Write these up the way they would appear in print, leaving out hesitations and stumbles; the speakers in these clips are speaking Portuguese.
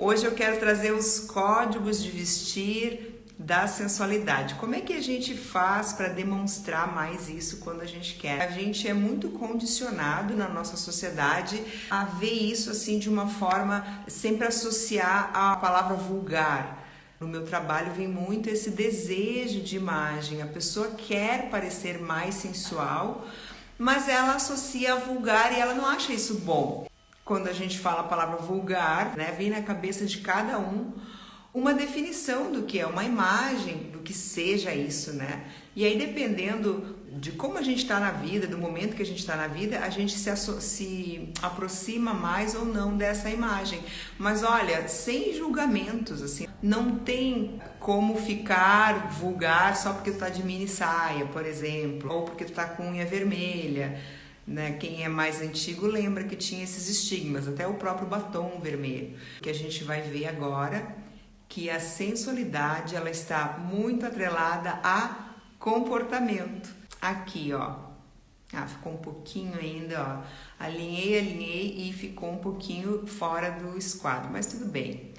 Hoje eu quero trazer os códigos de vestir da sensualidade. Como é que a gente faz para demonstrar mais isso quando a gente quer? A gente é muito condicionado na nossa sociedade a ver isso assim de uma forma sempre associar à palavra vulgar. No meu trabalho vem muito esse desejo de imagem. A pessoa quer parecer mais sensual, mas ela associa a vulgar e ela não acha isso bom. Quando a gente fala a palavra vulgar, né, vem na cabeça de cada um uma definição do que é uma imagem, do que seja isso, né? E aí, dependendo de como a gente está na vida, do momento que a gente está na vida, a gente se aproxima mais ou não dessa imagem. Mas olha, sem julgamentos, assim, não tem como ficar vulgar só porque tu tá de mini saia, por exemplo, ou porque tu tá com unha vermelha. Né? Quem é mais antigo lembra que tinha esses estigmas, até o próprio batom vermelho, que a gente vai ver agora que a sensualidade ela está muito atrelada a comportamento. Aqui, ó, ficou um pouquinho ainda, ó, alinhei e ficou um pouquinho fora do esquadro, mas tudo bem.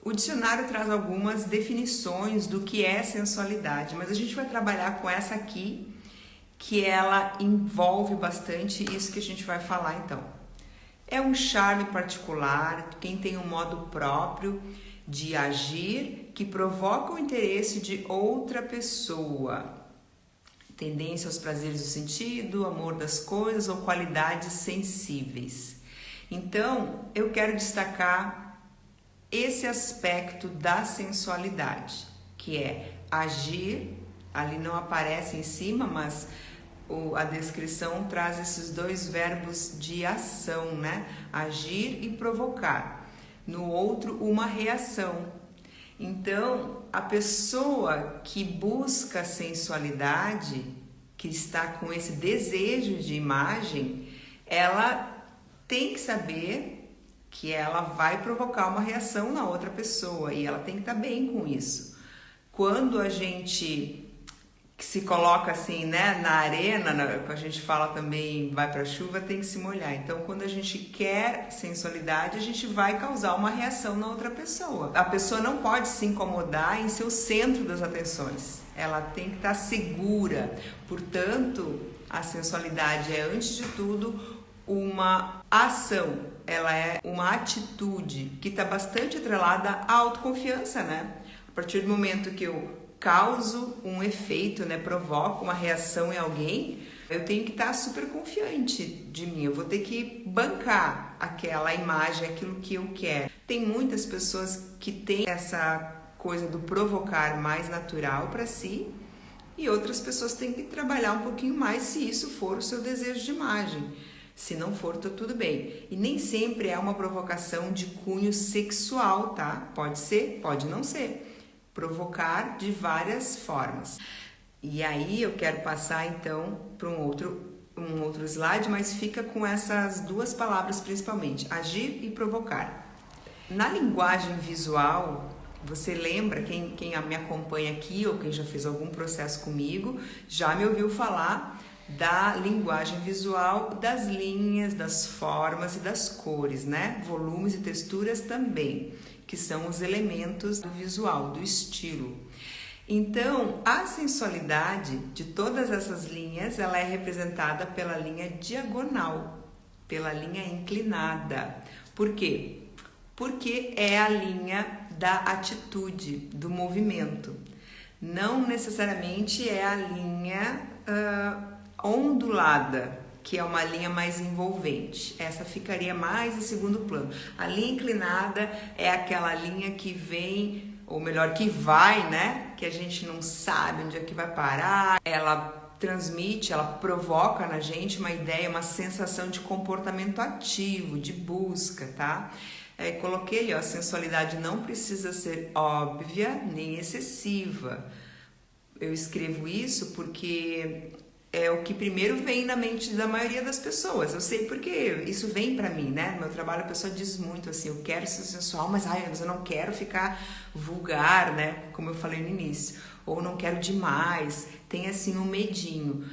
O dicionário traz algumas definições do que é sensualidade, mas a gente vai trabalhar com essa aqui, que ela envolve bastante isso que a gente vai falar então. É um charme particular, quem tem um modo próprio de agir que provoca o interesse de outra pessoa. Tendência aos prazeres do sentido, amor das coisas ou qualidades sensíveis. Então, eu quero destacar esse aspecto da sensualidade, que é agir, ali não aparece em cima, mas a descrição traz esses dois verbos de ação, né? Agir e provocar. No outro, uma reação. Então, a pessoa que busca sensualidade, que está com esse desejo de imagem, ela tem que saber que ela vai provocar uma reação na outra pessoa e ela tem que estar bem com isso. Quando a gente se coloca assim, né, na arena, a gente fala também vai pra chuva, tem que se molhar. Então, quando a gente quer sensualidade, a gente vai causar uma reação na outra pessoa. A pessoa não pode se incomodar em ser o centro das atenções. Ela tem que estar segura. Portanto, a sensualidade é, antes de tudo, uma ação. Ela é uma atitude que está bastante atrelada à autoconfiança, né? A partir do momento que eu causo um efeito, né, provoco uma reação em alguém, eu tenho que estar super confiante de mim, eu vou ter que bancar aquela imagem, aquilo que eu quero. Tem muitas pessoas que têm essa coisa do provocar mais natural para si e outras pessoas têm que trabalhar um pouquinho mais se isso for o seu desejo de imagem. Se não for, tá tudo bem. E nem sempre é uma provocação de cunho sexual, tá? Pode ser, pode não ser. Provocar de várias formas. E aí eu quero passar então para um outro slide, mas fica com essas duas palavras principalmente, agir e provocar. Na linguagem visual, você lembra, quem me acompanha aqui ou quem já fez algum processo comigo, já me ouviu falar da linguagem visual, das linhas, das formas e das cores, né? Volumes e texturas também, que são os elementos do visual, do estilo. Então, a sensualidade de todas essas linhas, ela é representada pela linha diagonal, pela linha inclinada. Por quê? Porque é a linha da atitude, do movimento. Não necessariamente é a linha ondulada, que é uma linha mais envolvente. Essa ficaria mais em segundo plano. A linha inclinada é aquela linha que vem, ou melhor, que vai, né? Que a gente não sabe onde é que vai parar. Ela transmite, ela provoca na gente uma ideia, uma sensação de comportamento ativo, de busca, tá? Coloquei ali, ó, a sensualidade não precisa ser óbvia nem excessiva. Eu escrevo isso porque é o que primeiro vem na mente da maioria das pessoas. Eu sei porque isso vem pra mim, né? No meu trabalho a pessoa diz muito assim, eu quero ser sensual, mas eu não quero ficar vulgar, né? Como eu falei no início. Ou não quero demais. Tem assim um medinho.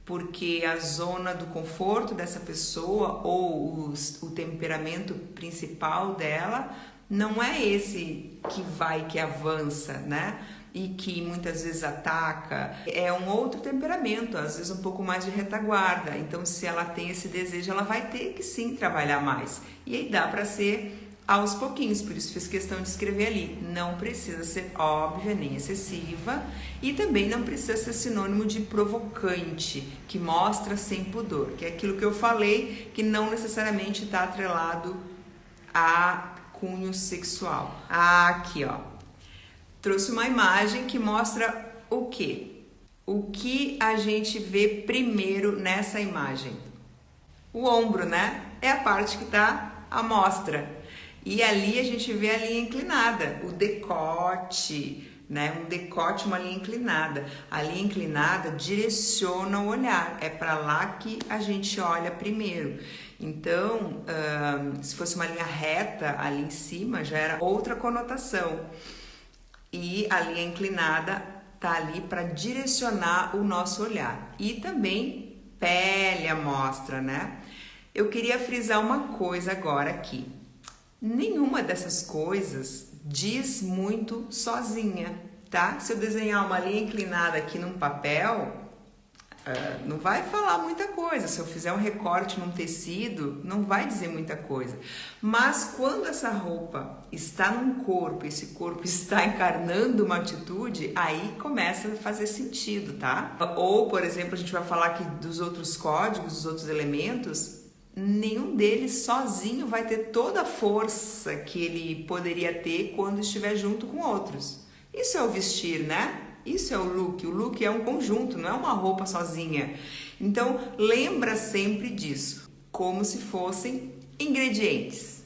porque a zona do conforto dessa pessoa ou o temperamento principal dela não é esse que avança, né? E que muitas vezes ataca, é um outro temperamento, às vezes um pouco mais de retaguarda. Então, se ela tem esse desejo, ela vai ter que sim trabalhar mais. E aí dá para ser aos pouquinhos, por isso fiz questão de escrever ali. Não precisa ser óbvia nem excessiva e também não precisa ser sinônimo de provocante, que mostra sem pudor, que é aquilo que eu falei, que não necessariamente está atrelado a cunho sexual. Aqui, ó. Trouxe uma imagem que mostra o quê? O que a gente vê primeiro nessa imagem? O ombro, né? É a parte que está à mostra. E ali a gente vê a linha inclinada, o decote, né? Um decote, uma linha inclinada. A linha inclinada direciona o olhar, é para lá que a gente olha primeiro. Então, se fosse uma linha reta ali em cima, já era outra conotação. E a linha inclinada tá ali para direcionar o nosso olhar. E também pele à mostra, né? Eu queria frisar uma coisa agora aqui. Nenhuma dessas coisas diz muito sozinha, tá? Se eu desenhar uma linha inclinada aqui num papel, não vai falar muita coisa. Se eu fizer um recorte num tecido, não vai dizer muita coisa. Mas quando essa roupa está num corpo, esse corpo está encarnando uma atitude, aí começa a fazer sentido, tá? Ou, por exemplo, a gente vai falar aqui dos outros códigos, dos outros elementos, nenhum deles sozinho vai ter toda a força que ele poderia ter quando estiver junto com outros. Isso é o vestir, né? Isso é o look é um conjunto, não é uma roupa sozinha. Então, lembra sempre disso, como se fossem ingredientes.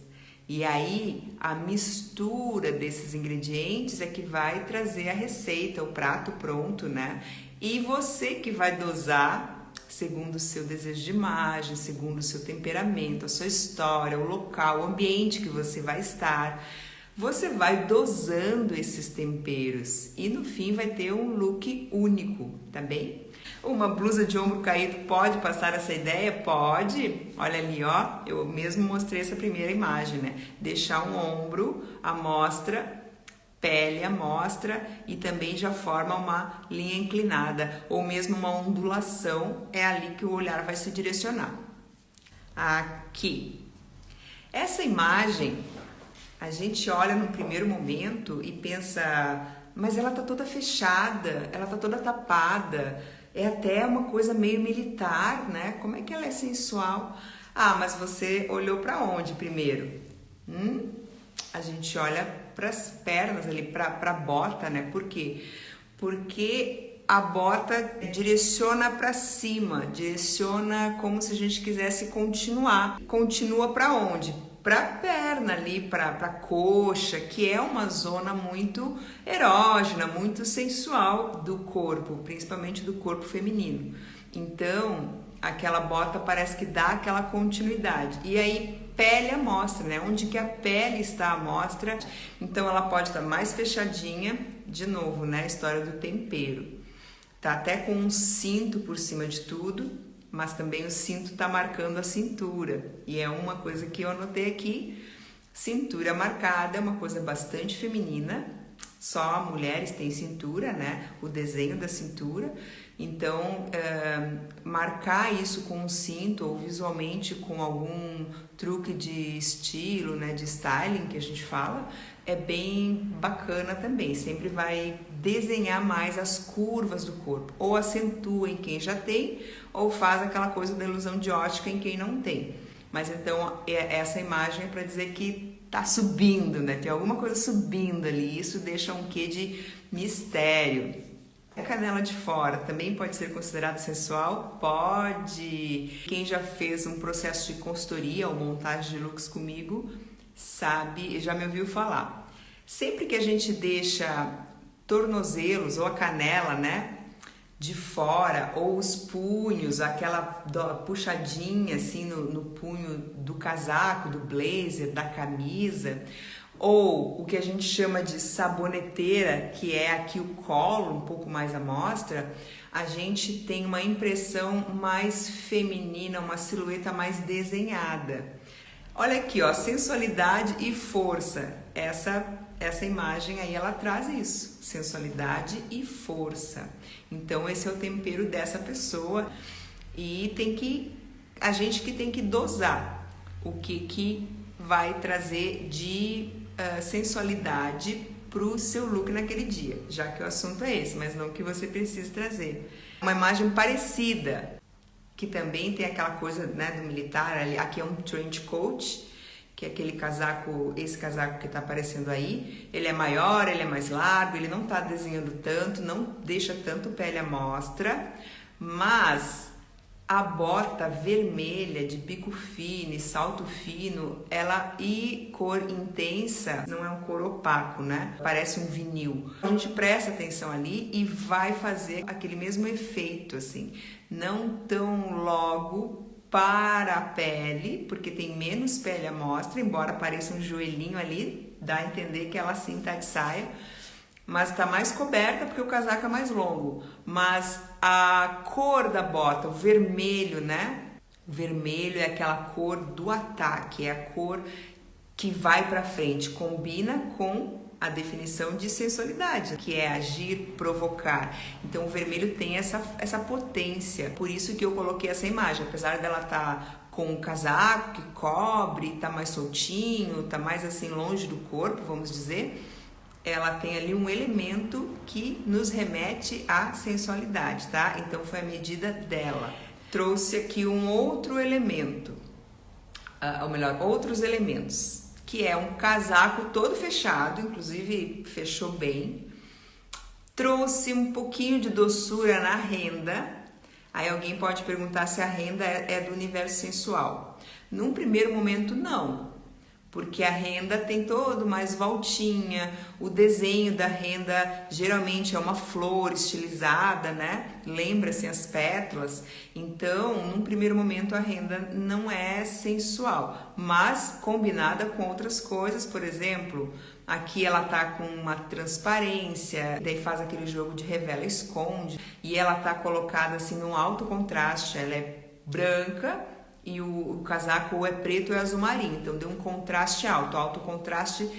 E aí, a mistura desses ingredientes é que vai trazer a receita, o prato pronto, né? E você que vai dosar segundo o seu desejo de imagem, segundo o seu temperamento, a sua história, o local, o ambiente que você vai estar. Você vai dosando esses temperos e no fim vai ter um look único, tá bem? Uma blusa de ombro caído pode passar essa ideia? Pode. Olha ali, ó, eu mesmo mostrei essa primeira imagem, né? Deixar um ombro à mostra, pele à mostra e também já forma uma linha inclinada ou mesmo uma ondulação, é ali que o olhar vai se direcionar. Aqui. Essa imagem a gente olha no primeiro momento e pensa, mas ela tá toda fechada, ela tá toda tapada, é até uma coisa meio militar, né? Como é que ela é sensual? Ah, mas você olhou para onde primeiro? A gente olha para as pernas ali, para a bota, né? Por quê? Porque a bota direciona para cima, direciona como se a gente quisesse continuar. Continua para onde? Para a perna ali, para a coxa, que é uma zona muito erógena, muito sensual do corpo, principalmente do corpo feminino. Então, aquela bota parece que dá aquela continuidade. E aí, pele à mostra, né? Onde que a pele está à mostra, então ela pode estar mais fechadinha, de novo, né? A história do tempero. Tá até com um cinto por cima de tudo, mas também o cinto está marcando a cintura. E é uma coisa que eu anotei aqui, cintura marcada é uma coisa bastante feminina, só mulheres têm cintura, né? O desenho da cintura. Então, marcar isso com um cinto ou visualmente com algum truque de estilo, né? De styling que a gente fala, é bem bacana também. Sempre vai desenhar mais as curvas do corpo. Ou acentua em quem já tem, ou faz aquela coisa da ilusão de ótica em quem não tem. Mas então, essa imagem é para dizer que tá subindo, né? Tem alguma coisa subindo ali. Isso deixa um quê de mistério. A canela de fora também pode ser considerada sensual? Pode! Quem já fez um processo de consultoria ou montagem de looks comigo sabe, já me ouviu falar. Sempre que a gente deixa tornozelos ou a canela, né, de fora, ou os punhos, aquela puxadinha assim no punho do casaco, do blazer, da camisa, Ou o que a gente chama de saboneteira, que é aqui o colo, um pouco mais à mostra, a gente tem uma impressão mais feminina, uma silhueta mais desenhada. Olha aqui, ó, sensualidade e força. Essa imagem aí, ela traz isso, sensualidade e força. Então esse é o tempero dessa pessoa e a gente que tem que dosar o que vai trazer de sensualidade para o seu look naquele dia, já que o assunto é esse, mas não que você precise trazer. Uma imagem parecida, que também tem aquela coisa, né, do militar, ali, aqui é um trench coat, que é aquele casaco, esse casaco que está aparecendo aí, ele é maior, ele é mais largo, ele não está desenhando tanto, não deixa tanto pele à mostra, mas a bota vermelha de bico fino e salto fino, ela e cor intensa, não é um cor opaco, né? Parece um vinil. A gente presta atenção ali e vai fazer aquele mesmo efeito, assim, não tão logo para a pele, porque tem menos pele à mostra, embora pareça um joelhinho ali, dá a entender que ela sim tá de saia, mas está mais coberta porque o casaco é mais longo. Mas a cor da bota, o vermelho, né? O vermelho é aquela cor do ataque, é a cor que vai para frente, combina com a definição de sensualidade, que é agir, provocar. Então o vermelho tem essa potência, por isso que eu coloquei essa imagem, apesar dela estar com um casaco que cobre, tá mais soltinho, tá mais assim longe do corpo, vamos dizer, ela tem ali um elemento que nos remete à sensualidade, tá? Então foi a medida dela. Trouxe aqui um outro elemento, ou melhor, outros elementos, que é um casaco todo fechado, inclusive fechou bem. Trouxe um pouquinho de doçura na renda. Aí alguém pode perguntar se a renda é do universo sensual. Num primeiro momento, não. Porque a renda tem todo mais voltinha, o desenho da renda geralmente é uma flor estilizada, né? Lembra-se as pétalas. Então, num primeiro momento, a renda não é sensual, mas combinada com outras coisas, por exemplo, aqui ela tá com uma transparência, daí faz aquele jogo de revela e esconde, e ela tá colocada assim num alto contraste, ela é branca, e o casaco ou é preto ou é azul marinho, então deu um contraste alto. O alto contraste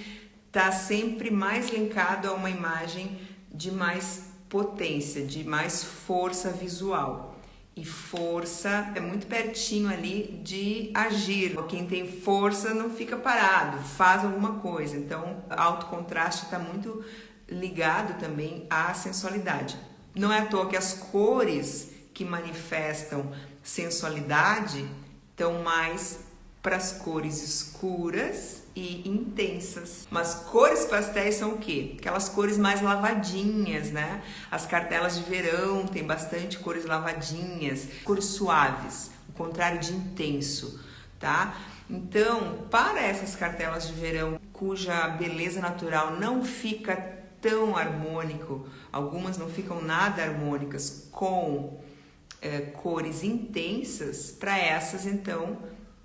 está sempre mais linkado a uma imagem de mais potência, de mais força visual. E força é muito pertinho ali de agir. Quem tem força não fica parado, faz alguma coisa. Então, alto contraste está muito ligado também à sensualidade. Não é à toa que as cores que manifestam sensualidade estão mais para as cores escuras e intensas. Mas cores pastéis são o quê? Aquelas cores mais lavadinhas, né? As cartelas de verão tem bastante cores lavadinhas, cores suaves, o contrário de intenso, tá? Então, para essas cartelas de verão cuja beleza natural não fica tão harmônico, algumas não ficam nada harmônicas com cores intensas, para essas então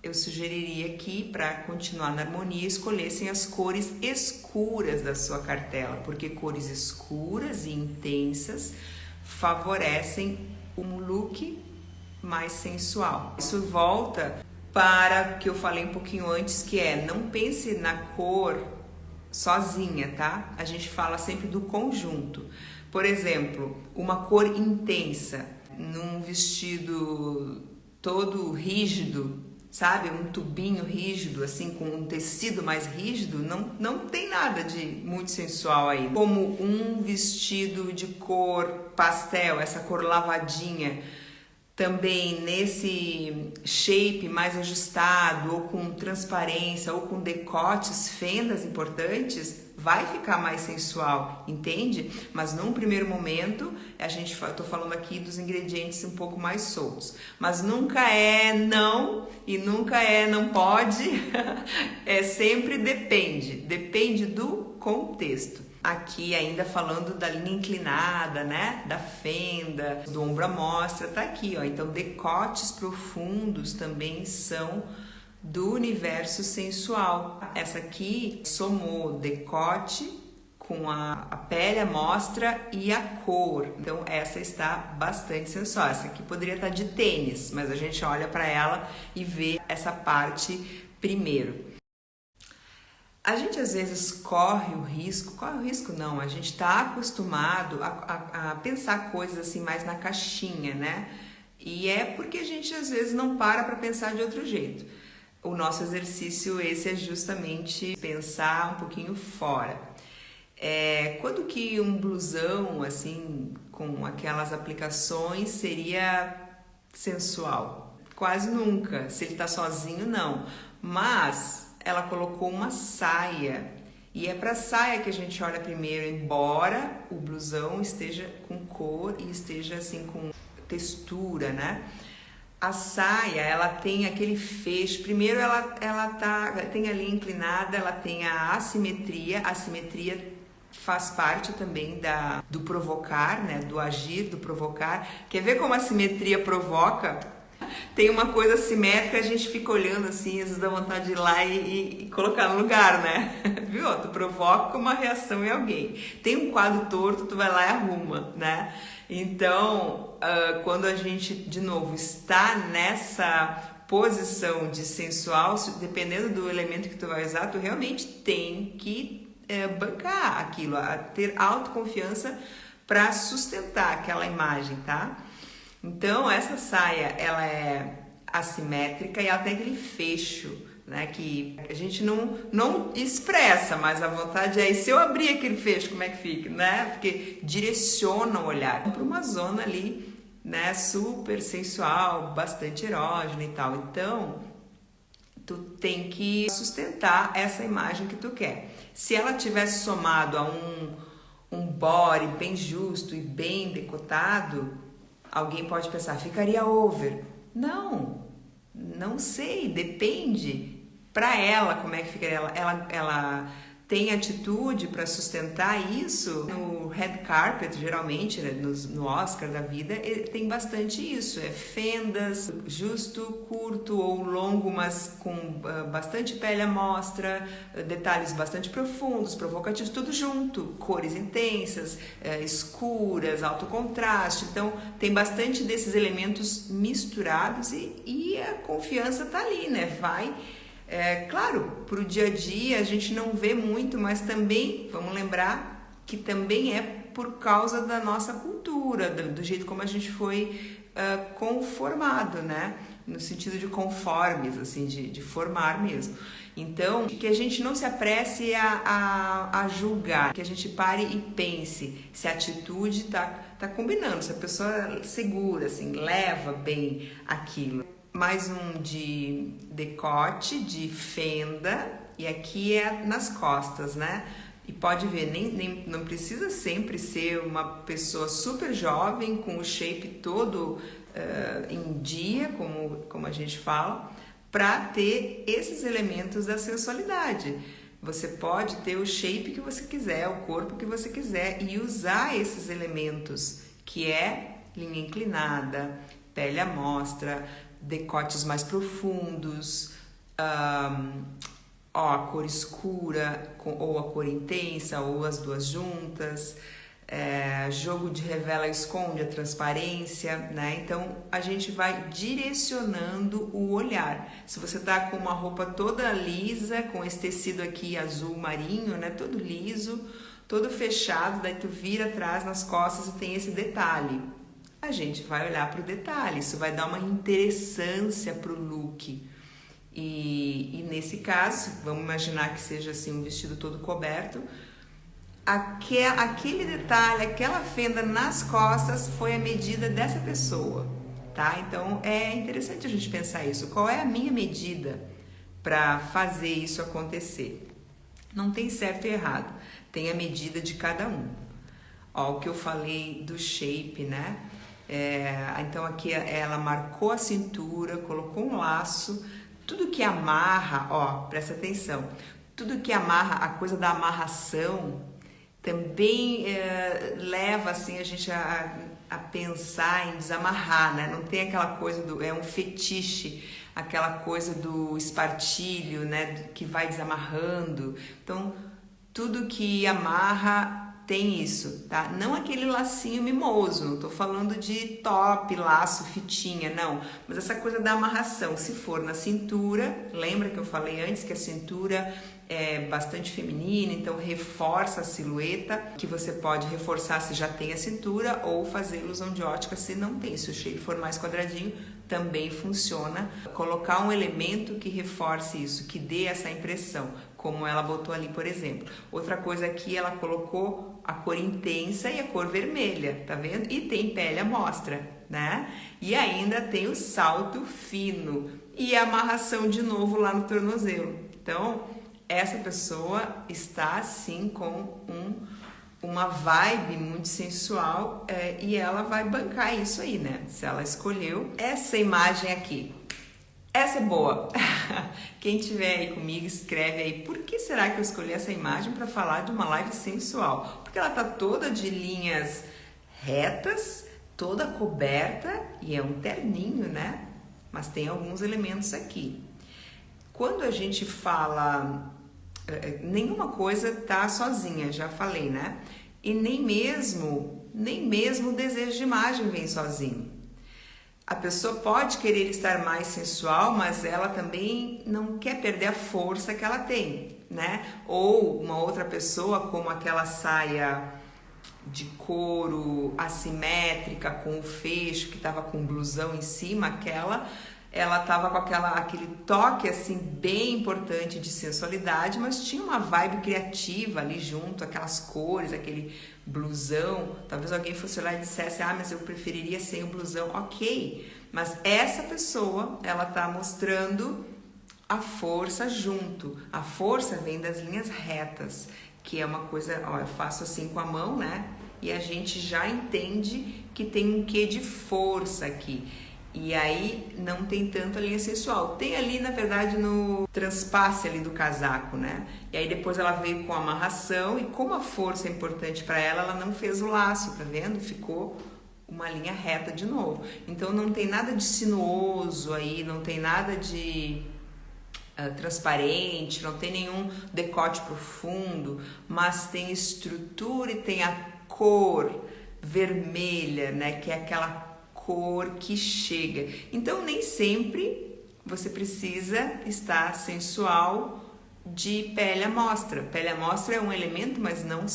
eu sugeriria que para continuar na harmonia escolhessem as cores escuras da sua cartela, porque cores escuras e intensas favorecem um look mais sensual. Isso volta para o que eu falei um pouquinho antes, que é não pense na cor sozinha, tá? A gente fala sempre do conjunto. Por exemplo, uma cor intensa num vestido todo rígido, sabe? Um tubinho rígido, assim, com um tecido mais rígido, não tem nada de muito sensual aí. Como um vestido de cor pastel, essa cor lavadinha, também nesse shape mais ajustado, ou com transparência, ou com decotes, fendas importantes, vai ficar mais sensual, entende? Mas num primeiro momento, eu tô falando aqui dos ingredientes um pouco mais soltos. Mas nunca é não e nunca é não pode, é sempre depende do contexto. Aqui ainda falando da linha inclinada, né? Da fenda, do ombro à mostra, tá aqui, ó. Então decotes profundos também são do universo sensual. Essa aqui somou decote com a pele, a mostra e a cor. Então essa está bastante sensual. Essa aqui poderia estar de tênis, mas a gente olha para ela e vê essa parte primeiro. A gente às vezes corre o risco não, a gente está acostumado a pensar coisas assim mais na caixinha, né? E é porque a gente às vezes não para pensar de outro jeito. O nosso exercício esse é justamente pensar um pouquinho fora. Quando que um blusão assim com aquelas aplicações seria sensual? Quase nunca. Se ele tá sozinho, não. Mas ela colocou uma saia e é para saia que a gente olha primeiro, embora o blusão esteja com cor e esteja assim com textura, né? A saia, ela tem aquele fecho. Primeiro ela tem ali inclinada, ela tem a assimetria. A assimetria faz parte também do provocar, né? Do agir, do provocar. Quer ver como a simetria provoca? Tem uma coisa simétrica, a gente fica olhando assim, às vezes dá vontade de ir lá e colocar no lugar, né? Viu? Tu provoca uma reação em alguém. Tem um quadro torto, tu vai lá e arruma, né? Então, quando a gente, de novo, está nessa posição de sensual, dependendo do elemento que tu vai usar, tu realmente tem que bancar aquilo, ter autoconfiança para sustentar aquela imagem, tá? Então essa saia, ela é assimétrica e ela tem aquele fecho, né, que a gente não expressa, mas a vontade é, e se eu abrir aquele fecho, como é que fica, né? Porque direciona o olhar para uma zona ali, né, super sensual, bastante erógena e tal. Então tu tem que sustentar essa imagem que tu quer. Se ela tivesse somado a um body bem justo e bem decotado, alguém pode pensar, ficaria over. Não sei, depende. Para ela, como é que ficaria? Ela tem atitude para sustentar isso. No red carpet, geralmente, né, no Oscar da vida, tem bastante isso. É fendas, justo, curto ou longo, mas com bastante pele à mostra, detalhes bastante profundos, provocativos, tudo junto. Cores intensas, escuras, alto contraste. Então, tem bastante desses elementos misturados e a confiança tá ali, né? Claro, para o dia a dia a gente não vê muito, mas também, vamos lembrar que também é por causa da nossa cultura, do jeito como a gente foi conformado, né? No sentido de conformes, assim, de formar mesmo. Então, que a gente não se apresse a julgar, que a gente pare e pense se a atitude tá combinando, se a pessoa é segura, assim, leva bem aquilo. Mais um de decote, de fenda, e aqui é nas costas, né? E pode ver, não precisa sempre ser uma pessoa super jovem, com o shape todo em dia, como a gente fala, para ter esses elementos da sensualidade. Você pode ter o shape que você quiser, o corpo que você quiser, e usar esses elementos, que é linha inclinada, pele à mostra, decotes mais profundos, a cor escura ou a cor intensa ou as duas juntas, jogo de revela e esconde, a transparência, né? Então a gente vai direcionando o olhar. Se você tá com uma roupa toda lisa, com esse tecido aqui azul marinho, né? Todo liso, todo fechado, daí tu vira atrás nas costas e tem esse detalhe. A gente vai olhar para o detalhe, isso vai dar uma interessância para o look. E nesse caso, vamos imaginar que seja assim um vestido todo coberto, aquele detalhe, aquela fenda nas costas foi a medida dessa pessoa, tá? Então é interessante a gente pensar isso. Qual é a minha medida para fazer isso acontecer? Não tem certo e errado, tem a medida de cada um. Ó, o que eu falei do shape, né? Então aqui ela marcou a cintura, colocou um laço, tudo que amarra, ó, presta atenção, tudo que amarra, a coisa da amarração também leva assim a gente a pensar em desamarrar, né? Não tem aquela coisa é um fetiche. aquela coisa do espartilho, né, que vai desamarrando. Então, tudo que amarra tem isso, tá? Não aquele lacinho mimoso, não tô falando de top, laço, fitinha, não. Mas essa coisa da amarração, se for na cintura, lembra que eu falei antes que a cintura é bastante feminina, então reforça a silhueta, que você pode reforçar se já tem a cintura ou fazer ilusão de ótica se não tem. Se o shape for mais quadradinho, também funciona. Colocar um elemento que reforce isso, que dê essa impressão, como ela botou ali, por exemplo. Outra coisa aqui, ela colocou a cor intensa e a cor vermelha, tá vendo? E tem pele à mostra, né? E ainda tem o salto fino e a amarração de novo lá no tornozelo. Então, essa pessoa está assim com uma vibe muito sensual e ela vai bancar isso aí, né? Se ela escolheu essa imagem aqui. Essa é boa. Quem tiver aí comigo, escreve aí por que será que eu escolhi essa imagem para falar de uma live sensual? Porque ela tá toda de linhas retas, toda coberta e é um terninho, né? Mas tem alguns elementos aqui. Quando a gente fala, nenhuma coisa tá sozinha, já falei, né? E nem mesmo o desejo de imagem vem sozinho. A pessoa pode querer estar mais sensual, mas ela também não quer perder a força que ela tem, né? Ou uma outra pessoa, como aquela saia de couro assimétrica com o fecho que tava com um blusão em cima, ela tava com aquele toque assim bem importante de sensualidade, mas tinha uma vibe criativa ali junto, aquelas cores, aquele blusão. Talvez alguém fosse lá e dissesse, mas eu preferiria sem o blusão. Ok, mas essa pessoa, ela tá mostrando a força junto. A força vem das linhas retas, que é uma coisa, ó, eu faço assim com a mão, né? E a gente já entende que tem um quê de força aqui. E aí não tem tanto a linha sensual. Tem ali, na verdade, no transpasse ali do casaco, né? E aí depois ela veio com a amarração e como a força é importante para ela, ela não fez o laço, tá vendo? Ficou uma linha reta de novo. Então não tem nada de sinuoso aí, não tem nada de transparente, não tem nenhum decote profundo, mas tem estrutura e tem a cor vermelha, né? Que é aquela cor que chega. Então nem sempre você precisa estar sensual de pele à mostra. Pele à mostra é um elemento, mas não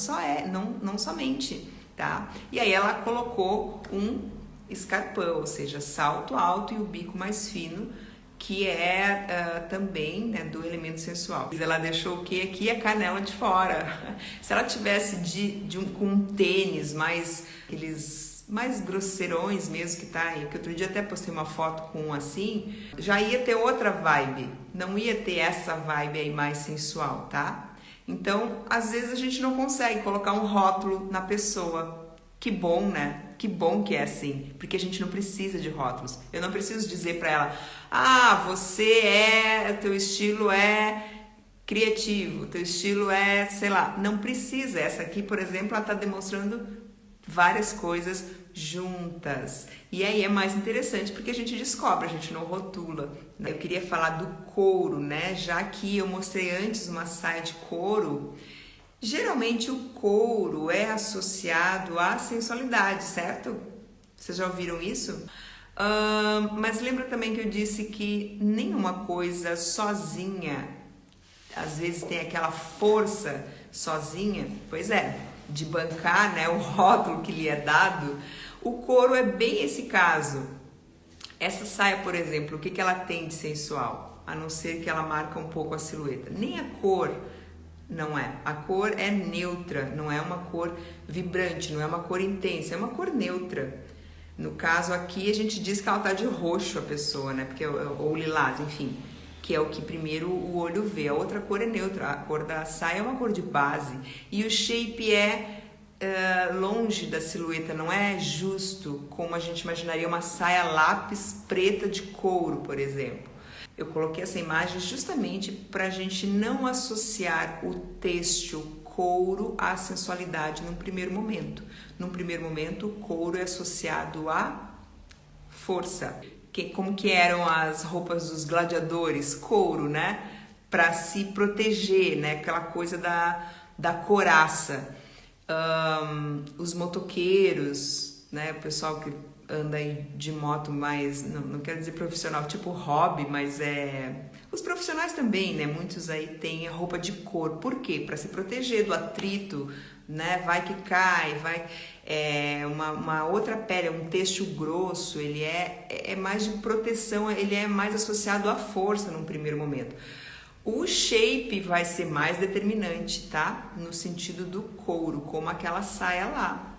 somente, tá? E aí ela colocou um escarpão, ou seja, salto alto e o bico mais fino, que é também, né, do elemento sensual. Ela deixou o que aqui? A canela de fora. Se ela tivesse com um tênis mais grosseirões mesmo, que tá aí, que outro dia até postei uma foto com um assim, já ia ter outra vibe, não ia ter essa vibe aí mais sensual, tá? Então, às vezes a gente não consegue colocar um rótulo na pessoa. Que bom, né? Que bom que é assim, porque a gente não precisa de rótulos. Eu não preciso dizer pra ela, teu estilo é criativo, teu estilo é, sei lá, não precisa. Essa aqui, por exemplo, ela tá demonstrando várias coisas juntas. E aí é mais interessante porque a gente descobre, a gente não rotula. Eu queria falar do couro, né? Já que eu mostrei antes uma saia de couro, geralmente o couro é associado à sensualidade, certo? Vocês já ouviram isso? Mas lembra também que eu disse que nenhuma coisa sozinha, às vezes tem aquela força sozinha, pois é, de bancar, né, o rótulo que lhe é dado. O couro é bem esse caso. Essa saia, por exemplo, o que ela tem de sensual? A não ser que ela marca um pouco a silhueta. Nem a cor não é. A cor é neutra, não é uma cor vibrante, não é uma cor intensa, é uma cor neutra. No caso aqui, a gente diz que ela tá de roxo, a pessoa, né? Porque, ou lilás, enfim, que é o que primeiro o olho vê. A outra cor é neutra, a cor da saia é uma cor de base. E o shape é longe da silhueta, não é justo, como a gente imaginaria uma saia lápis preta de couro, por exemplo. Eu coloquei essa imagem justamente para a gente não associar o têxtil couro à sensualidade num primeiro momento. Num primeiro momento, o couro é associado à força. como que eram as roupas dos gladiadores, couro, né? Para se proteger, né? Aquela coisa da couraça. Os motoqueiros, né? O pessoal que anda aí de moto mais, não quero dizer profissional, tipo hobby, mas os profissionais também, né? Muitos aí têm a roupa de couro. Por quê? Para se proteger do atrito, né? Vai que cai, vai... uma outra pele, um têxtil grosso, ele é mais de proteção, ele é mais associado à força num primeiro momento. O shape vai ser mais determinante, tá? No sentido do couro, como aquela saia lá.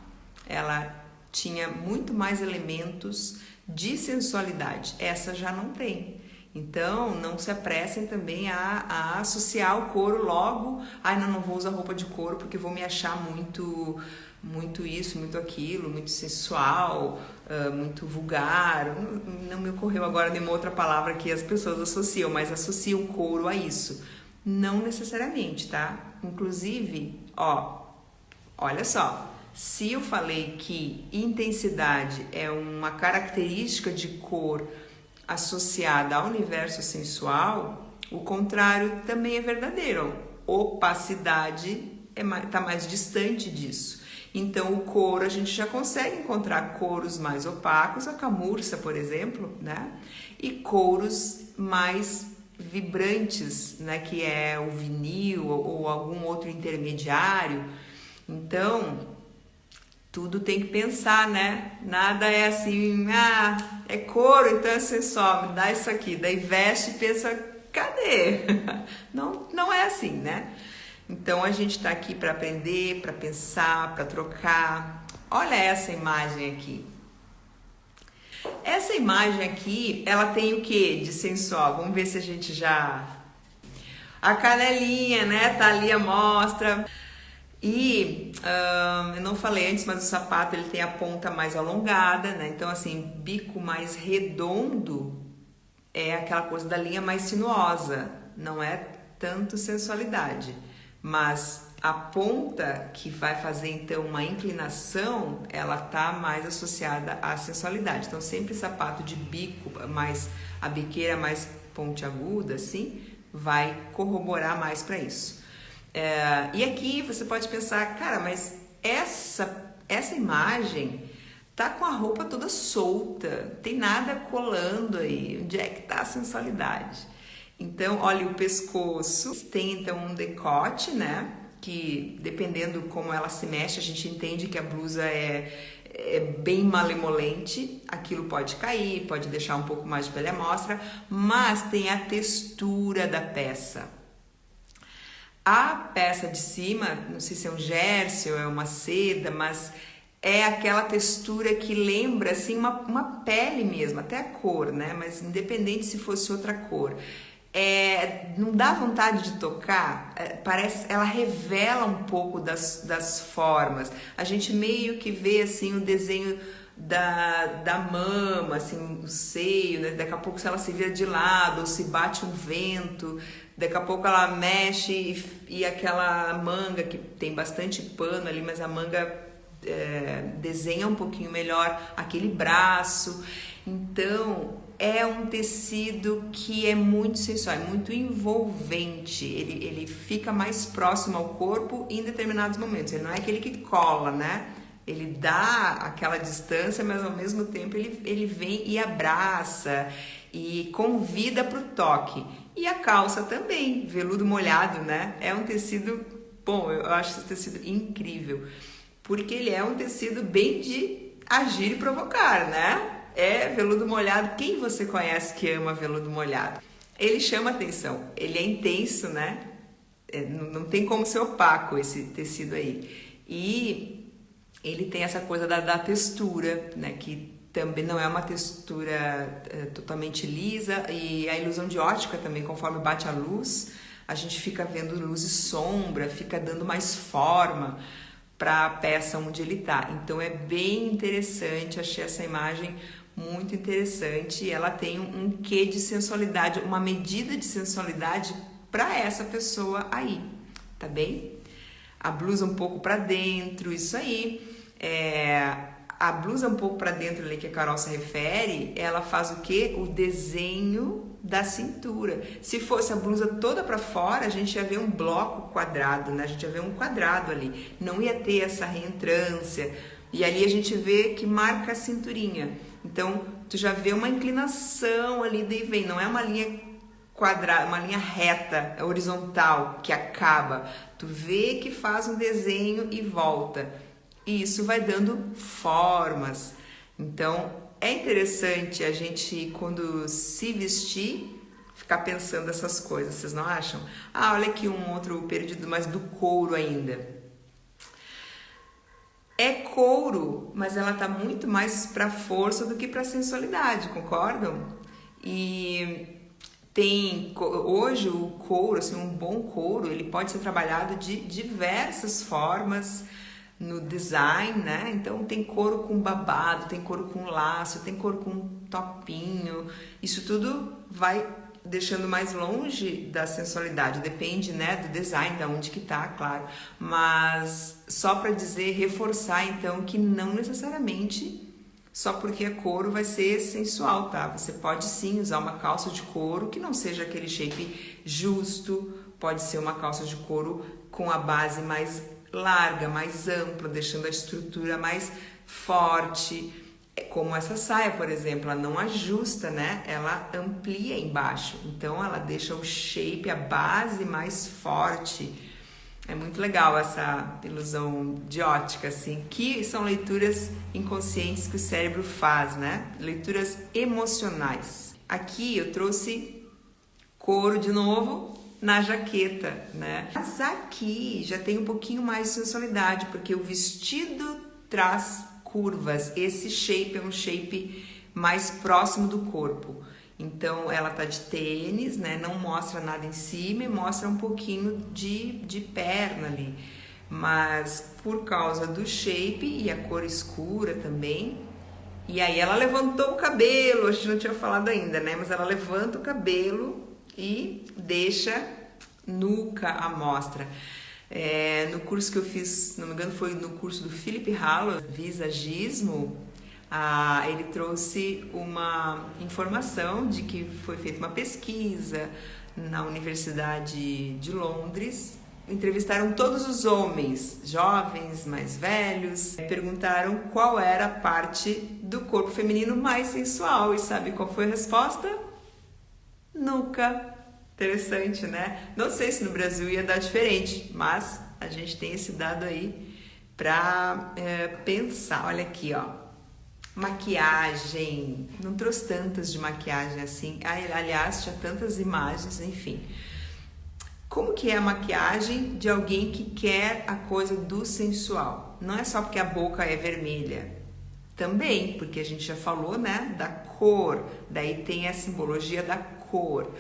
Ela tinha muito mais elementos de sensualidade. Essa já não tem. Então, não se apressem também a associar o couro logo. Não vou usar roupa de couro porque vou me achar muito isso, muito aquilo, muito sensual, muito vulgar. Não me ocorreu agora nenhuma outra palavra que as pessoas associam, mas associam o couro a isso. Não necessariamente, tá? Inclusive, olha só. Se eu falei que intensidade é uma característica de cor associada ao universo sensual, o contrário também é verdadeiro. Opacidade está mais distante disso. Então, o couro, a gente já consegue encontrar couros mais opacos, a camurça, por exemplo, né? E couros mais vibrantes, né? Que é o vinil ou algum outro intermediário. Então, tudo tem que pensar, né? Nada é assim, é couro, então é sensual, me dá isso aqui. Daí veste e pensa, cadê? Não é assim, né? Então a gente tá aqui para aprender, para pensar, para trocar. Olha essa imagem aqui. Essa imagem aqui, ela tem o que de sensual? Vamos ver se a gente já... A canelinha, né? Tá ali a mostra. E eu não falei antes, mas o sapato ele tem a ponta mais alongada, né? Então assim, bico mais redondo é aquela coisa da linha mais sinuosa, não é tanto sensualidade, mas a ponta que vai fazer então uma inclinação, ela tá mais associada à sensualidade. Então sempre sapato de bico, mais a biqueira mais pontiaguda, assim, vai corroborar mais para isso. E aqui você pode pensar, cara, mas essa imagem tá com a roupa toda solta, não tem nada colando aí, onde é que tá a sensualidade? Então, olha o pescoço, tem então um decote, né? Que dependendo como ela se mexe, a gente entende que a blusa é bem malemolente, aquilo pode cair, pode deixar um pouco mais de pele à mostra, mas tem a textura da peça. A peça de cima, não sei se é um jersey ou é uma seda, mas é aquela textura que lembra assim uma pele mesmo, até a cor, né? Mas independente se fosse outra cor. Não dá vontade de tocar, parece, ela revela um pouco das formas. A gente meio que vê assim o desenho da mama, assim, o seio, né? Daqui a pouco se ela se vira de lado ou se bate um vento, daqui a pouco ela mexe e aquela manga que tem bastante pano ali, mas a manga desenha um pouquinho melhor aquele braço. Então é um tecido que é muito sensual, é muito envolvente, ele fica mais próximo ao corpo em determinados momentos, ele não é aquele que cola, né? Ele dá aquela distância, mas ao mesmo tempo ele vem e abraça e convida para o toque. E a calça também, veludo molhado, né? É um tecido, bom, eu acho esse tecido incrível, porque ele é um tecido bem de agir e provocar, né? É veludo molhado. Quem você conhece que ama veludo molhado? Ele chama atenção, ele é intenso, né? Não tem como ser opaco esse tecido aí. E ele tem essa coisa da textura, né? Que também não é uma textura totalmente lisa, e a ilusão de ótica também, conforme bate a luz, a gente fica vendo luz e sombra, fica dando mais forma para a peça onde ele tá. Então é bem interessante, achei essa imagem muito interessante, ela tem um quê de sensualidade, uma medida de sensualidade para essa pessoa aí, tá bem? A blusa um pouco para dentro, isso aí. A blusa um pouco para dentro ali que a Carol se refere, ela faz o quê? O desenho da cintura. Se fosse a blusa toda para fora, a gente ia ver um bloco quadrado, né? A gente ia ver um quadrado ali. Não ia ter essa reentrância. E ali a gente vê que marca a cinturinha. Então, tu já vê uma inclinação ali, daí vem. Não é uma linha quadrada, uma linha reta, horizontal, que acaba. Tu vê que faz um desenho e volta. E isso vai dando formas. Então, é interessante a gente, quando se vestir, ficar pensando essas coisas, vocês não acham? Ah, olha aqui um outro perdido, mas do couro ainda. É couro, mas ela tá muito mais para força do que para sensualidade, concordam? E hoje o couro, assim, um bom couro, ele pode ser trabalhado de diversas formas no design, né? Então tem couro com babado, tem couro com laço, tem couro com topinho. Isso tudo vai deixando mais longe da sensualidade, depende, né, do design, da onde que tá, claro. Mas só para dizer, reforçar então que não necessariamente só porque é couro vai ser sensual, tá? Você pode sim usar uma calça de couro que não seja aquele shape justo, pode ser uma calça de couro com a base mais larga, mais ampla, deixando a estrutura mais forte, como essa saia, por exemplo, ela não ajusta, né? Ela amplia embaixo, então ela deixa o shape, a base mais forte. É muito legal essa ilusão de ótica, assim, que são leituras inconscientes que o cérebro faz, né? Leituras emocionais. Aqui eu trouxe couro de novo, na jaqueta, né? Mas aqui já tem um pouquinho mais de sensualidade, porque o vestido traz curvas. Esse shape é um shape mais próximo do corpo. Então ela tá de tênis, né? Não mostra nada em cima e mostra um pouquinho de perna ali. Mas por causa do shape e a cor escura também. E aí ela levantou o cabelo, a gente não tinha falado ainda, né? Mas ela levanta o cabelo e deixa nuca à mostra. No curso que eu fiz, se não me engano, foi no curso do Philip Hallow, Visagismo, ele trouxe uma informação de que foi feita uma pesquisa na Universidade de Londres. Entrevistaram todos os homens, jovens, mais velhos, perguntaram qual era a parte do corpo feminino mais sensual. E sabe qual foi a resposta? Nuca. Interessante, né? Não sei se no Brasil ia dar diferente, mas a gente tem esse dado aí pra pensar. Olha aqui, ó. Maquiagem. Não trouxe tantas de maquiagem assim. Aliás, tinha tantas imagens, enfim. Como que é a maquiagem de alguém que quer a coisa do sensual? Não é só porque a boca é vermelha. Também, porque a gente já falou, né, da cor. Daí tem a simbologia da cor.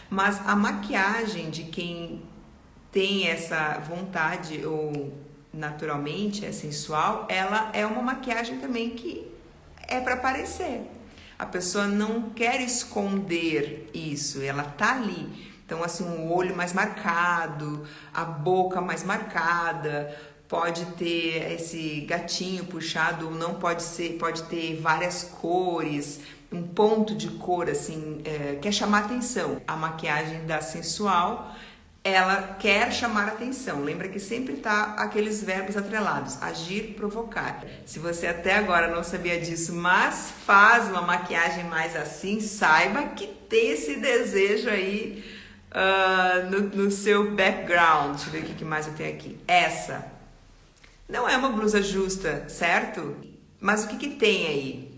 Mas a maquiagem de quem tem essa vontade ou naturalmente é sensual, ela é uma maquiagem também que é para aparecer. A pessoa não quer esconder isso, ela tá ali. Então, assim, um olho mais marcado, a boca mais marcada, pode ter esse gatinho puxado ou não pode ser, pode ter várias cores, um ponto de cor, assim, quer chamar atenção. A maquiagem da sensual, ela quer chamar atenção. Lembra que sempre tá aqueles verbos atrelados, agir, provocar. Se você até agora não sabia disso, mas faz uma maquiagem mais assim, saiba que tem esse desejo aí no seu background. Deixa eu ver o que mais eu tenho aqui. Essa não é uma blusa justa, certo? Mas o que tem aí?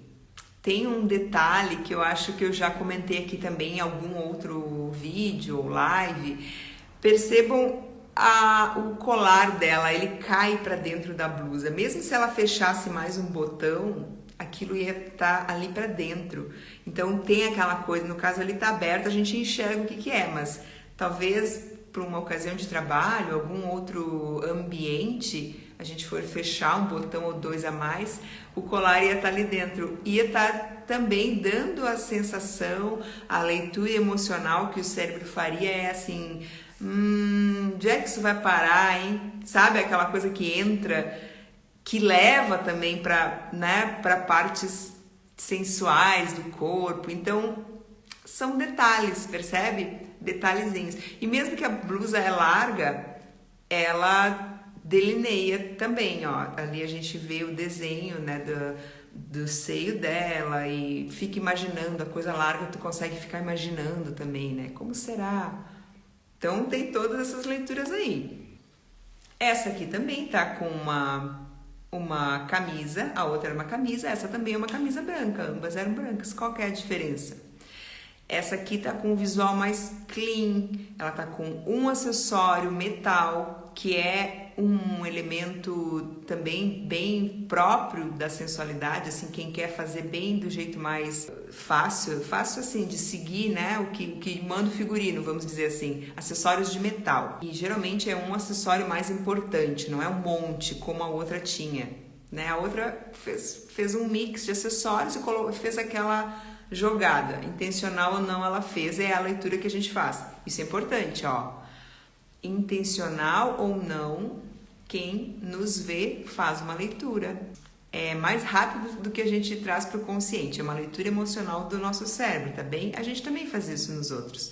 Tem um detalhe que eu acho que eu já comentei aqui também em algum outro vídeo ou live. Percebam o colar dela, ele cai para dentro da blusa. Mesmo se ela fechasse mais um botão, aquilo ia estar ali para dentro. Então tem aquela coisa, no caso ali tá aberto, a gente enxerga o que é, mas talvez para uma ocasião de trabalho, algum outro ambiente, a gente for fechar um botão ou dois a mais, o colar ia estar ali dentro. Ia estar também dando a sensação, a leitura emocional que o cérebro faria é assim, onde é que isso vai parar, hein? Sabe aquela coisa que entra que leva também para, né, para partes sensuais do corpo. Então, são detalhes, percebe? Detalhezinhos. E mesmo que a blusa é larga, ela delineia também, ó. Ali a gente vê o desenho, né, do seio dela e fica imaginando, a coisa larga tu consegue ficar imaginando também, né? Como será? Então tem todas essas leituras aí. Essa aqui também tá com uma camisa, a outra era uma camisa, essa também é uma camisa branca, ambas eram brancas. Qual que é a diferença? Essa aqui tá com um visual mais clean, ela tá com um acessório metal, que é um elemento também bem próprio da sensualidade, assim, quem quer fazer bem do jeito mais fácil assim, de seguir, né, o que manda o figurino, vamos dizer assim, acessórios de metal. E geralmente é um acessório mais importante, não é um monte como a outra tinha, né, a outra fez um mix de acessórios e fez aquela jogada, intencional ou não ela fez, é a leitura que a gente faz. Isso é importante, ó. Intencional ou não, quem nos vê faz uma leitura. É mais rápido do que a gente traz para o consciente, é uma leitura emocional do nosso cérebro, tá bem? A gente também faz isso nos outros.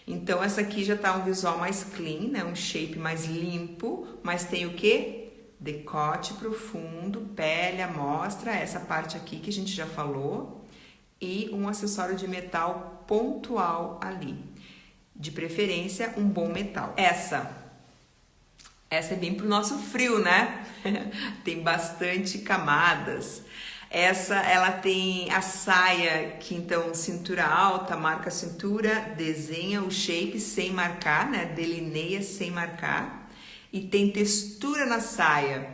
Então essa aqui já tá um visual mais clean, né? Um shape mais limpo, mas tem o quê? Decote profundo, pele à mostra, essa parte aqui que a gente já falou, e um acessório de metal pontual ali. De preferência, um bom metal. Essa é bem pro nosso frio, né? Tem bastante camadas. Essa, ela tem a saia que então cintura alta, marca a cintura, desenha o shape sem marcar, né? Delineia sem marcar. E tem textura na saia.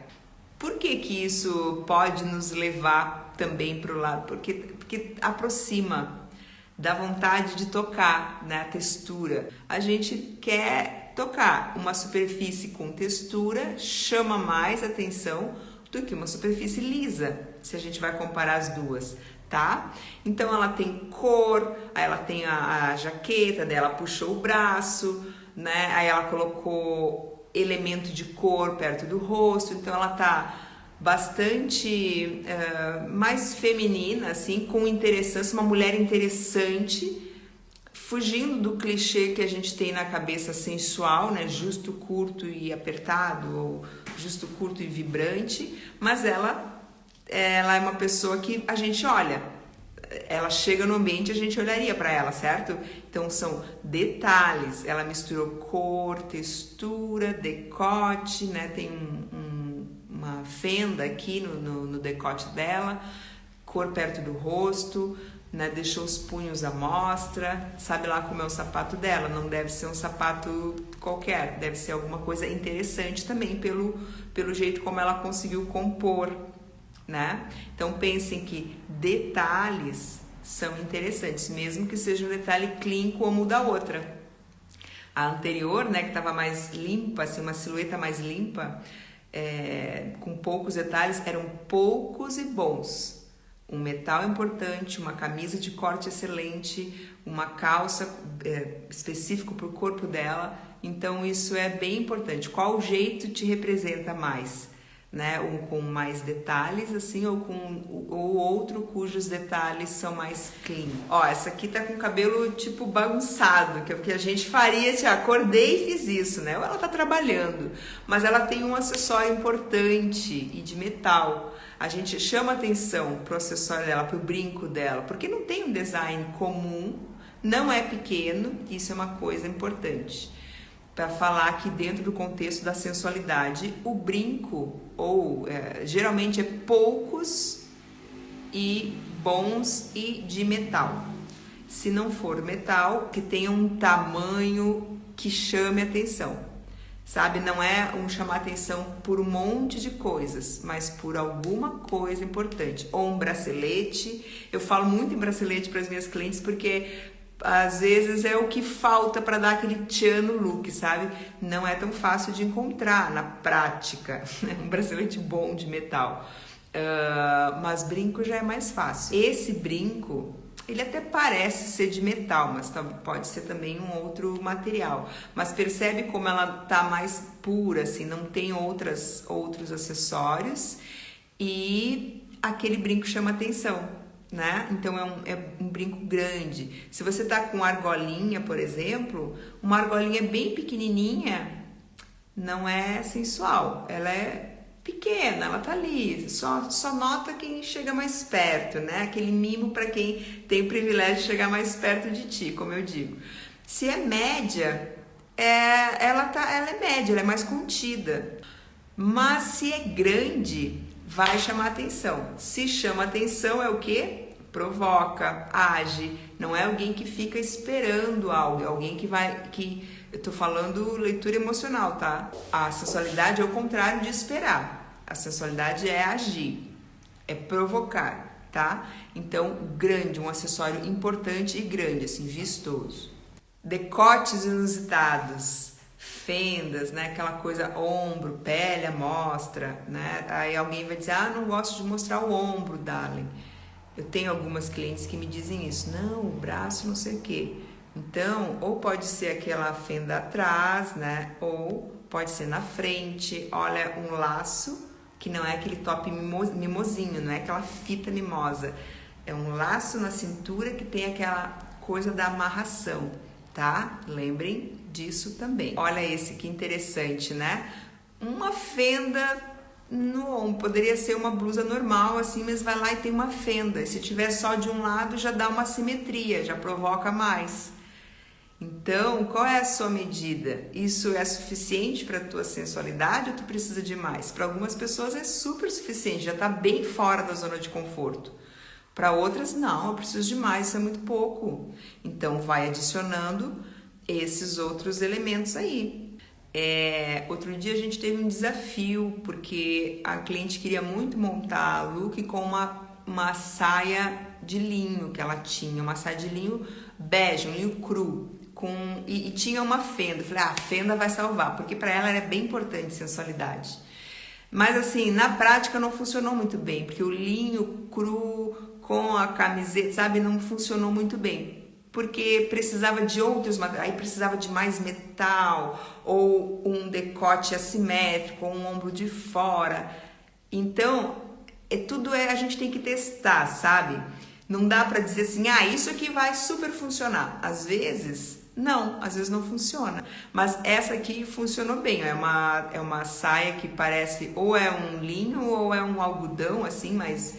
Por que que isso pode nos levar também pro lado? Porque aproxima, dá vontade de tocar, né, a textura. A gente quer tocar uma superfície com textura, chama mais atenção do que uma superfície lisa, se a gente vai comparar as duas, tá? Então ela tem cor, aí ela tem a jaqueta dela, puxou o braço, né? Aí ela colocou elemento de cor perto do rosto, então ela tá bastante mais feminina, assim, com interessância, uma mulher interessante, fugindo do clichê que a gente tem na cabeça sensual, né, justo, curto e apertado, ou justo, curto e vibrante, mas ela é uma pessoa que a gente olha, ela chega no ambiente, a gente olharia para ela, certo? Então são detalhes, ela misturou cor, textura, decote, né, tem uma fenda aqui no decote dela, cor perto do rosto, né? Deixou os punhos à mostra, sabe lá como é o sapato dela, não deve ser um sapato qualquer, deve ser alguma coisa interessante também pelo jeito como ela conseguiu compor, né? Então pensem que detalhes são interessantes, mesmo que seja um detalhe clean como o da outra. A anterior, né, que estava mais limpa, assim, uma silhueta mais limpa, com poucos detalhes, eram poucos e bons. Um metal importante, uma camisa de corte excelente, uma calça específico para o corpo dela. Então isso é bem importante. Qual jeito te representa mais? Né? Um com mais detalhes, assim, ou outro cujos detalhes são mais clean. Ó, essa aqui tá com o cabelo tipo bagunçado, que é o que a gente faria, tipo, acordei e fiz isso, né? Ou ela tá trabalhando, mas ela tem um acessório importante e de metal. A gente chama atenção pro acessório dela, pro brinco dela, porque não tem um design comum, não é pequeno, isso é uma coisa importante. Para falar que dentro do contexto da sensualidade, o brinco, geralmente é poucos e bons e de metal. Se não for metal, que tenha um tamanho que chame atenção, sabe? Não é chamar atenção por um monte de coisas, mas por alguma coisa importante. Ou um bracelete, eu falo muito em bracelete para as minhas clientes porque às vezes é o que falta para dar aquele tchan no look, sabe? Não é tão fácil de encontrar na prática, um bracelete bom de metal. Mas brinco já é mais fácil. Esse brinco, Ele até parece ser de metal, mas pode ser também um outro material. Mas percebe como ela tá mais pura, assim, não tem outros acessórios e aquele brinco chama atenção, né? Então é um brinco grande. Se você tá com argolinha, por exemplo, uma argolinha bem pequenininha não é sensual, ela é pequena, ela tá ali, só nota quem chega mais perto, né? Aquele mimo para quem tem o privilégio de chegar mais perto de ti, como eu digo. Se é média, ela é média, ela é mais contida. Mas se é grande, vai chamar atenção. Se chama atenção é o quê? Provoca, age. Não é alguém que fica esperando algo, é alguém eu tô falando leitura emocional, tá? A sensualidade é o contrário de esperar. A sensualidade é agir, é provocar, tá? Então, grande, um acessório importante e grande, assim, vistoso. Decotes inusitados, fendas, né? Aquela coisa ombro, pele à mostra, né? Aí alguém vai dizer, não gosto de mostrar o ombro, darling. Eu tenho algumas clientes que me dizem isso. Não, o braço não sei o quê. Então, ou pode ser aquela fenda atrás, né? Ou pode ser na frente. Olha, um laço, que não é aquele top mimosinho, não é aquela fita mimosa. É um laço na cintura que tem aquela coisa da amarração, tá? Lembrem disso também. Olha esse que interessante, né? Uma fenda no ombro. Poderia ser uma blusa normal, assim, mas vai lá e tem uma fenda. E se tiver só de um lado, já dá uma simetria, já provoca mais. Então, qual é a sua medida? Isso é suficiente para a tua sensualidade ou tu precisa de mais? Para algumas pessoas é super suficiente, já está bem fora da zona de conforto. Para outras, não, eu preciso de mais, isso é muito pouco. Então, vai adicionando esses outros elementos aí. Outro dia a gente teve um desafio, porque a cliente queria muito montar look com uma saia de linho que ela tinha, uma saia de linho bege, um linho cru. E tinha uma fenda. Eu falei, a fenda vai salvar, porque para ela era bem importante sensualidade. Mas assim, na prática não funcionou muito bem, porque o linho cru com a camiseta, sabe, não funcionou muito bem. Porque precisava de outros materiais, aí precisava de mais metal, ou um decote assimétrico, ou um ombro de fora. Então, a gente tem que testar, sabe? Não dá pra dizer assim, isso aqui vai super funcionar. Às vezes não funciona. Mas essa aqui funcionou bem. É uma saia que parece ou é um linho ou é um algodão, assim, mas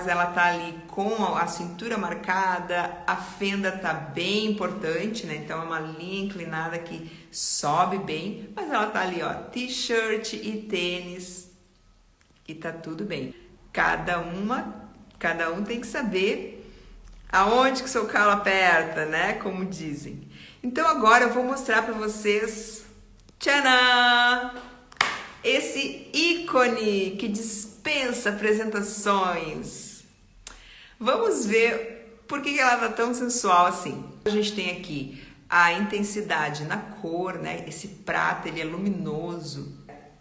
ela tá ali com a cintura marcada, a fenda tá bem importante, né? Então é uma linha inclinada que sobe bem, mas ela tá ali, ó, t-shirt e tênis e tá tudo bem. Cada um tem que saber aonde que seu calo aperta, né? Como dizem. Então agora eu vou mostrar para vocês, tcharam! Esse ícone que dispensa apresentações. Vamos ver por que ela tá tão sensual assim. A gente tem aqui a intensidade na cor, né? Esse prata, ele é luminoso.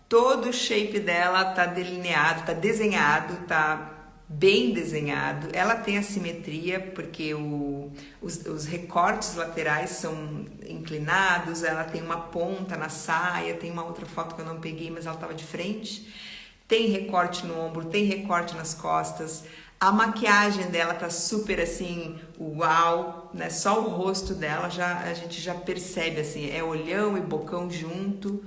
Todo o shape dela tá delineado, tá desenhado, tá bem desenhado. Ela tem a simetria porque os recortes laterais são inclinados, ela tem uma ponta na saia, tem uma outra foto que eu não peguei, mas ela estava de frente. Tem recorte no ombro, tem recorte nas costas. A maquiagem dela tá super assim, uau, né? Só o rosto dela a gente já percebe assim, é olhão e bocão junto.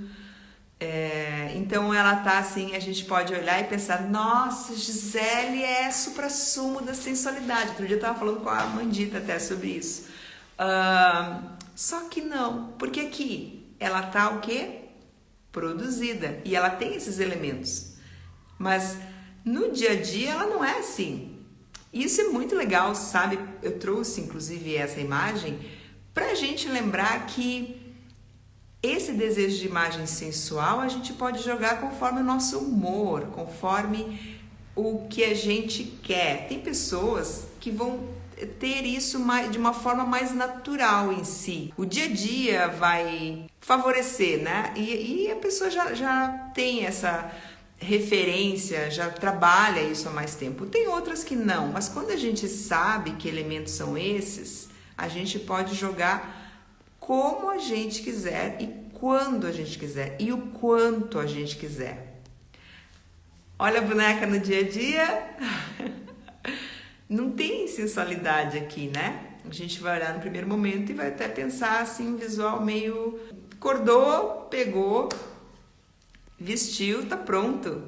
Então ela tá assim, a gente pode olhar e pensar, nossa, Gisele é suprassumo da sensualidade. Outro dia eu tava falando com a Mandita até sobre isso. Só que não, porque aqui ela tá o quê? Produzida, e ela tem esses elementos. Mas no dia a dia ela não é assim. Isso é muito legal, sabe? Eu trouxe inclusive essa imagem pra gente lembrar que esse desejo de imagem sensual a gente pode jogar conforme o nosso humor, conforme o que a gente quer. Tem pessoas que vão ter isso de uma forma mais natural em si. O dia a dia vai favorecer, né? E a pessoa já tem referência, já trabalha isso há mais tempo. Tem outras que não, mas quando a gente sabe que elementos são esses, a gente pode jogar como a gente quiser e quando a gente quiser e o quanto a gente quiser. Olha a boneca no dia a dia. Não tem sensualidade aqui, né? A gente vai olhar no primeiro momento e vai até pensar assim, um visual meio... Acordou, pegou, vestiu, tá pronto.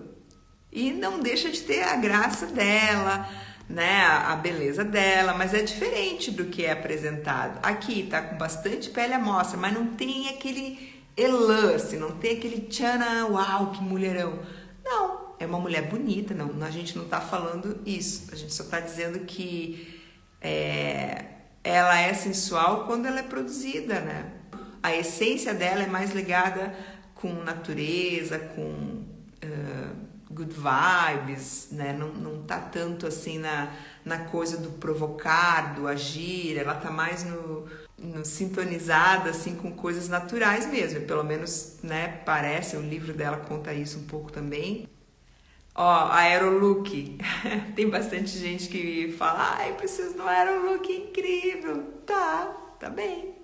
E não deixa de ter a graça dela, né? A beleza dela, mas é diferente do que é apresentado. Aqui tá com bastante pele à mostra, mas não tem aquele elan, assim, não tem aquele tchanã, uau, que mulherão. Não, é uma mulher bonita, não, a gente não tá falando isso. A gente só tá dizendo que ela é sensual quando ela é produzida, né? A essência dela é mais ligada com natureza, com good vibes, né? Não tá tanto assim na coisa do provocar, do agir, ela tá mais no sintonizada assim com coisas naturais mesmo, pelo menos, né, parece, o livro dela conta isso um pouco também. Ó, aerolook, tem bastante gente que fala, ai, preciso de um aerolook incrível, tá bem.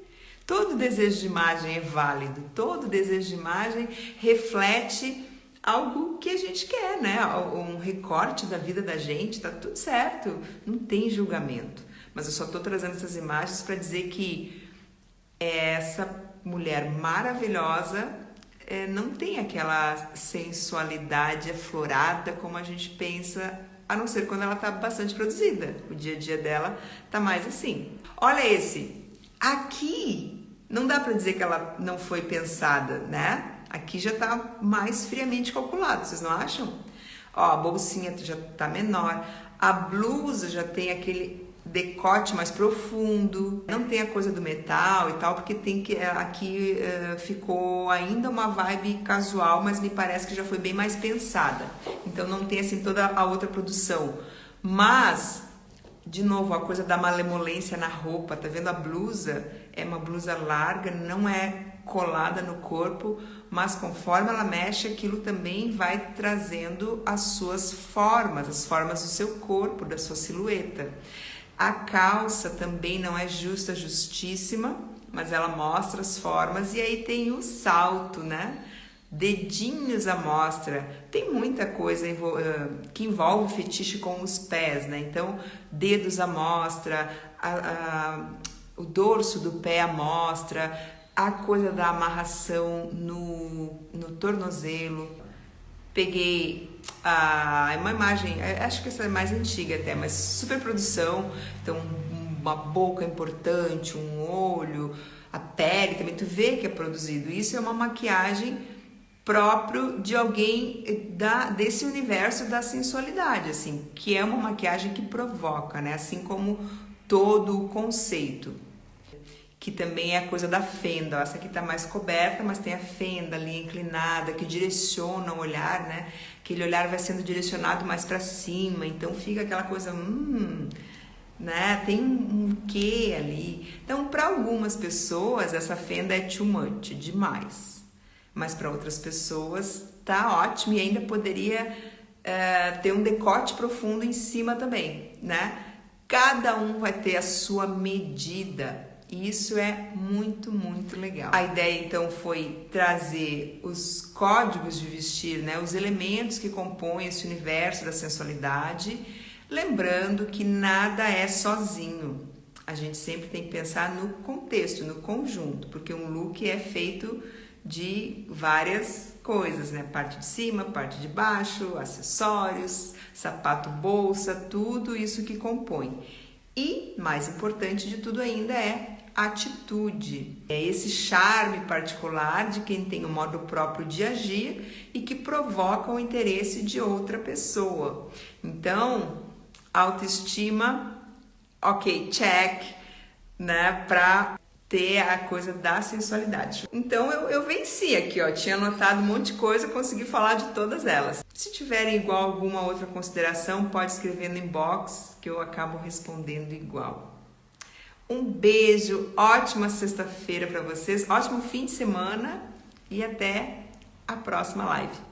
Todo desejo de imagem é válido, todo desejo de imagem reflete algo que a gente quer, né? Um recorte da vida da gente, tá tudo certo, não tem julgamento. Mas eu só tô trazendo essas imagens para dizer que essa mulher maravilhosa não tem aquela sensualidade aflorada como a gente pensa, a não ser quando ela tá bastante produzida. O dia a dia dela tá mais assim. Olha esse, aqui não dá para dizer que ela não foi pensada, né? Aqui já tá mais friamente calculado, vocês não acham? Ó, a bolsinha já tá menor, a blusa já tem aquele decote mais profundo, não tem a coisa do metal e tal, porque tem que aqui ficou ainda uma vibe casual, mas me parece que já foi bem mais pensada. Então não tem assim toda a outra produção. Mas de novo, a coisa da malemolência na roupa, tá vendo? A blusa é uma blusa larga, não é colada no corpo, mas conforme ela mexe, aquilo também vai trazendo as suas formas, as formas do seu corpo, da sua silhueta. A calça também não é justa, justíssima, mas ela mostra as formas. E aí tem o salto, né? Dedinhos à mostra. Tem muita coisa que envolve fetiche com os pés, né? Então, dedos à mostra, o dorso do pé à mostra, a coisa da amarração no tornozelo. Peguei uma imagem, acho que essa é mais antiga até, mas super produção. Então, uma boca importante, um olho, a pele também, tu vê que é produzido. Isso é uma maquiagem próprio de alguém desse universo da sensualidade, assim, que é uma maquiagem que provoca, né? Assim como todo o conceito, que também é a coisa da fenda. Essa aqui tá mais coberta, mas tem a fenda ali inclinada que direciona o olhar, né? Aquele olhar vai sendo direcionado mais para cima, então fica aquela coisa, né? Tem um quê ali. Então, para algumas pessoas essa fenda é too much, demais. Mas para outras pessoas tá ótimo e ainda poderia ter um decote profundo em cima também, né? Cada um vai ter a sua medida e isso é muito, muito legal. A ideia então foi trazer os códigos de vestir, né? Os elementos que compõem esse universo da sensualidade, lembrando que nada é sozinho. A gente sempre tem que pensar no contexto, no conjunto, porque um look é feito de várias coisas, né? Parte de cima, parte de baixo, acessórios, sapato, bolsa, tudo isso que compõe. E, mais importante de tudo ainda, é atitude. É esse charme particular de quem tem um modo próprio de agir e que provoca o interesse de outra pessoa. Então, autoestima, ok, check, né? Pra ter a coisa da sensualidade. Então eu venci aqui, ó, tinha anotado um monte de coisa, consegui falar de todas elas. Se tiverem igual alguma outra consideração, pode escrever no inbox que eu acabo respondendo igual. Um beijo, ótima sexta-feira para vocês, ótimo fim de semana e até a próxima live.